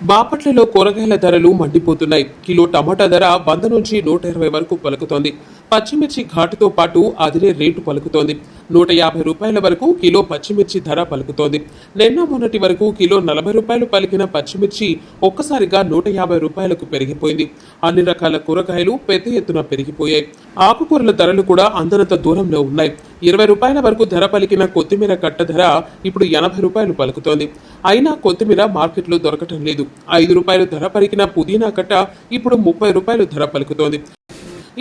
బాపట్లలో కూరగాయల ధరలు మండిపోతున్నాయి. కిలో టమాటా ధర 100 నుంచి 120 వరకు పలుకుతోంది. పచ్చిమిర్చి ఘాటుతో పాటు అదిరే రేటు పలుకుతోంది. 150 రూపాయల వరకు కిలో పచ్చిమిర్చి ధర పలుకుతోంది. నిన్న మొన్నటి వరకు కిలో 40 రూపాయలు పలికిన పచ్చిమిర్చి ఒక్కసారిగా 150 రూపాయలకు పెరిగిపోయింది. అన్ని రకాల కూరగాయలు పెద్ద ఎత్తున పెరిగిపోయాయి. ఆకుకూరల ధరలు కూడా అందనంత దూరంలో ఉన్నాయి. 20 రూపాయల వరకు ధర పలికిన కొత్తిమీర కట్ట ధర ఇప్పుడు 80 రూపాయలు పలుకుతోంది. అయినా కొత్తిమీర మార్కెట్లో దొరకటం లేదు. 5 రూపాయలు ధర పలికిన పుదీనా కట్ట ఇప్పుడు 30 రూపాయలు ధర పలుకుతోంది.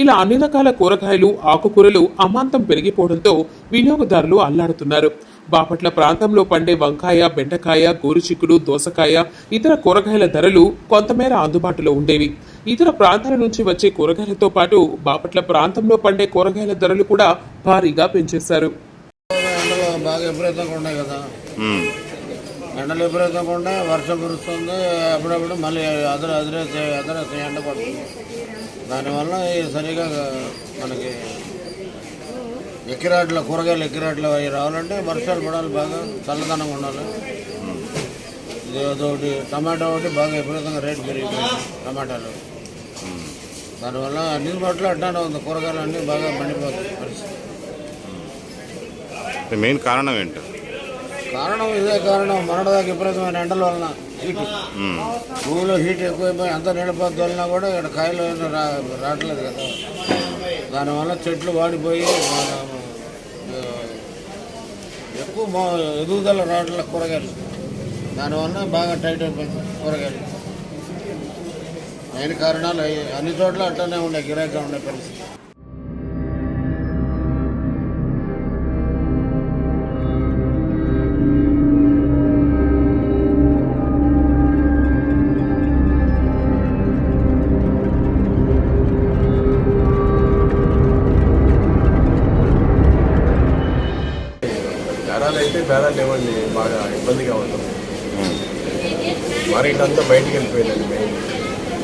ఇలా అన్ని రకాల కూరగాయలు ఆకుకూరలు అమాంతం పెరిగిపోవడంతో వినియోగదారులు అల్లాడుతున్నారు. బాపట్ల ప్రాంతంలో పండే వంకాయ, బెండకాయ, గోరుచిక్కుడు, దోసకాయ, ఇతర కూరగాయల ధరలు కొంతమేర అందుబాటులో ఉండేవి. ఇతర ప్రాంతాల నుంచి వచ్చే కూరగాయలతో పాటు బాపట్ల ప్రాంతంలో పండే కూరగాయల ధరలు కూడా భారీగా పెంచేశారు. ఎండలు విపరీతంగా ఉన్నాయి, వర్షం కురుస్తుంది, అప్పుడప్పుడు మళ్ళీ అదిరే ఎండ పడుతుంది. దానివల్ల సరిగా మనకి ఎక్కిరాట్లు కూరగాయలు ఎక్కిరాట్లు అవి రావాలంటే వర్షాలు పడాలి, బాగా చల్లదనంగా ఉండాలి. ఇది అదొకటి టమాటా ఒకటి బాగా విపరీతంగా రేటు పెరిగిపోయింది టమాటాలు. దానివల్ల అన్ని పట్ల అడ్డానే ఉంది, కూరగాయలు అన్నీ బాగా మండిపోతుంది పరిస్థితి. మెయిన్ కారణం ఏంటి? కారణం ఇదే కారణం, మొన్నటిదాకా విపరీతమైన ఎండల వలన హీట్, భూమిలో హీట్ ఎక్కువైపోయి అంత నీళ్ళపోతు వలన కూడా ఇక్కడ కాయలు రావట్లేదు కదా. దానివల్ల చెట్లు వాడిపోయి ఎక్కువ ఎదుగుదల రావట్లేదు కూరగాయలు. దానివల్ల బాగా టైట్ అయిపోయింది కూరగాయలు. మెయిన్ కారణాలు అన్ని చోట్ల అట్టనే ఉండే గిరాకీ ఉండే పరిస్థితి. ధరలు అయితే బేరాలు లేవండి, బాగా ఇబ్బందిగా ఉంటుంది. మార్కెట్ అంతా బయటికి వెళ్ళిపోయిందండి మెయిన్.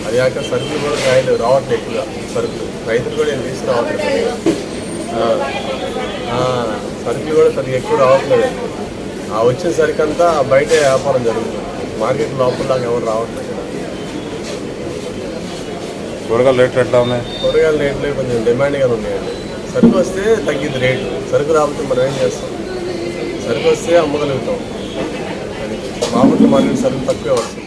అది కాక సరుకులు కూడా కాయలు రావట్లేదు, ఎక్కువగా సరుకులు రైతులు కూడా ఏం తీసుకురావట్లేదు. సరుకులు కూడా సరిగ్గా ఎక్కువ రావట్లేదండి. ఆ వచ్చిన సరికంతా బయటే వ్యాపారం జరుగుతుంది, మార్కెట్ లోపలలాగా ఎవరు రావట్లేదు. కూరగాయల రేట్లు ఎట్లా ఉన్నాయి? కూరగాయల రేట్లు కొంచెం డిమాండ్గా ఉన్నాయండి. సరుకు వస్తే తగ్గింది రేటు, సరుకు రాకపోతే మనం ఏం చేస్తాం? సరుకు వస్తే అమ్మగలుగుతాం. అది బాపట్ల మార్కెట్ సరుకు తక్కువే వస్తుంది.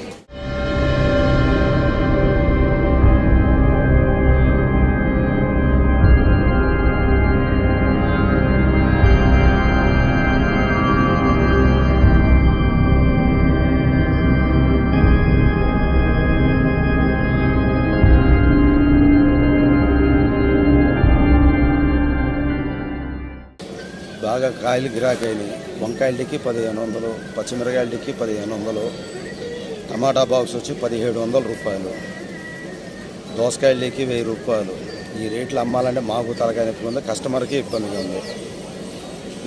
బాగా కాయలు గిరాకైనాయి. వంకాయలకి 1500, పచ్చిమిరకాయలకి 1500, టమాటా బాక్స్ వచ్చి 1700 రూపాయలు, దోసకాయలకి 1000 రూపాయలు. ఈ రేట్లు అమ్మాలంటే మాకు తలకాయ నొప్పి ఉంది, కస్టమర్కి ఇబ్బందిగా ఉంది.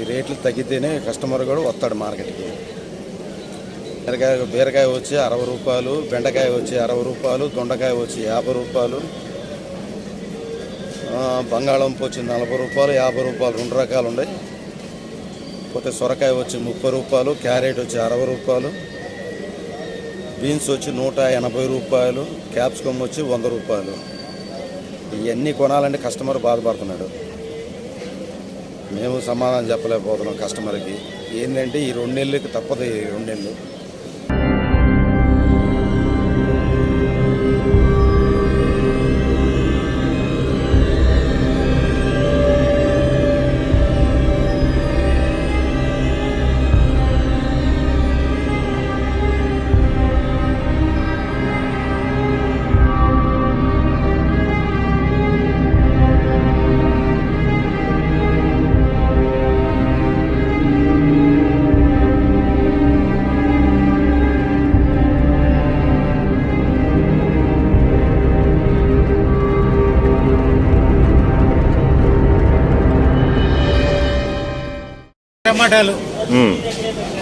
ఈ రేట్లు తగ్గితేనే కస్టమర్ కూడా వస్తాడు మార్కెట్కి. బీరకాయ వచ్చి 60 రూపాయలు, బెండకాయ వచ్చి 60 రూపాయలు, దొండకాయ వచ్చి 50 రూపాయలు, బంగాళంపు వచ్చి 40 రూపాయలు, 50 రూపాయలు, 2 రకాలు ఉన్నాయి. పోతే సొరకాయ వచ్చి 30 రూపాయలు, క్యారెట్ వచ్చి 60 రూపాయలు, బీన్స్ వచ్చి 180 రూపాయలు, క్యాప్సికమ్ వచ్చి 100 రూపాయలు. ఇవన్నీ కొనాలంటే కస్టమర్ బాధపడుతున్నాడు. మేము సమాధానం చెప్పలేకపోతున్నాం కస్టమర్కి. ఏంటంటే ఈ 2 నెలలకి తప్పదు, ఈ 2 నెలలు.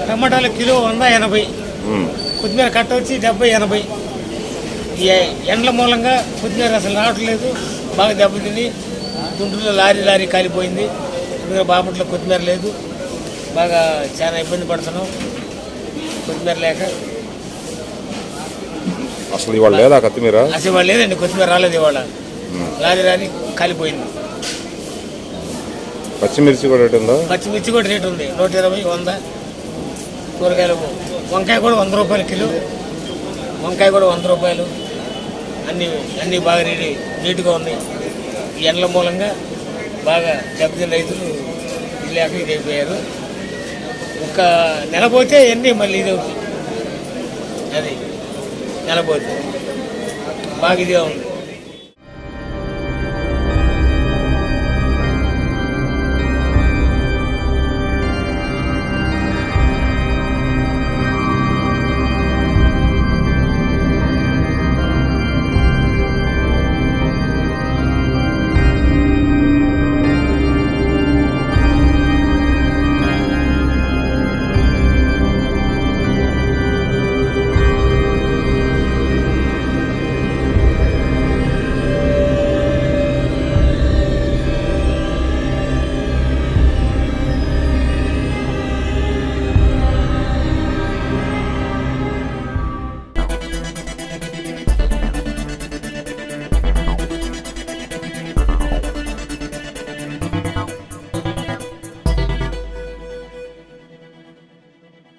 టమాటాలు కిలో 180, కొత్తిమీర కట్ట వచ్చి 70-80. ఈ ఎండల మూలంగా కొత్తిమీర అసలు రావట్లేదు, బాగా దెబ్బతింది. గుంటూరులో లారీ కాలిపోయింది. బాపట్ల కొత్తిమీర లేదు, బాగా చాలా ఇబ్బంది పడుతున్నాం కొత్తిమీర లేక. అసలు ఇవాళ లేదా కొత్తిమీర? అసలు ఇవాళ లేదండి, కొత్తిమీర రాలేదు ఇవాళ. రాని కాలిపోయింది. పచ్చిమిర్చి కూడా రేట్ ఉందా? పచ్చిమిర్చి కూడా రేటు ఉంది, 120, 100. కూరగాయలు వంకాయ కూడా 100 రూపాయలు కిలో, వంకాయ కూడా 100 రూపాయలు. అన్నీ బాగా నీట్గా ఉన్నాయి. ఈ ఎండల మూలంగా బాగా దెబ్బతిన్న రైతులు ఇది లేక ఇది అయిపోయారు. ఒక నెల పోతే ఎన్ని మళ్ళీ ఇది అవుతుంది. అది నెల పోతే బాగా ఇదిగా ఉంది.